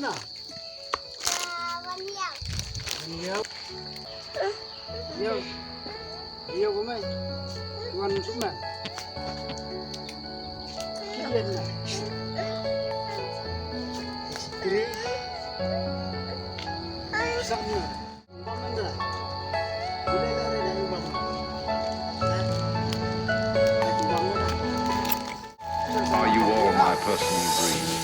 na? Waliyaw. Iyaw. Iyaw. Iyaw ko may. Tuwan mo suma. Kilian na. Sikri. Sak mo. Baman na. Bilay na rin ang ibang. Are you all my personal dreams?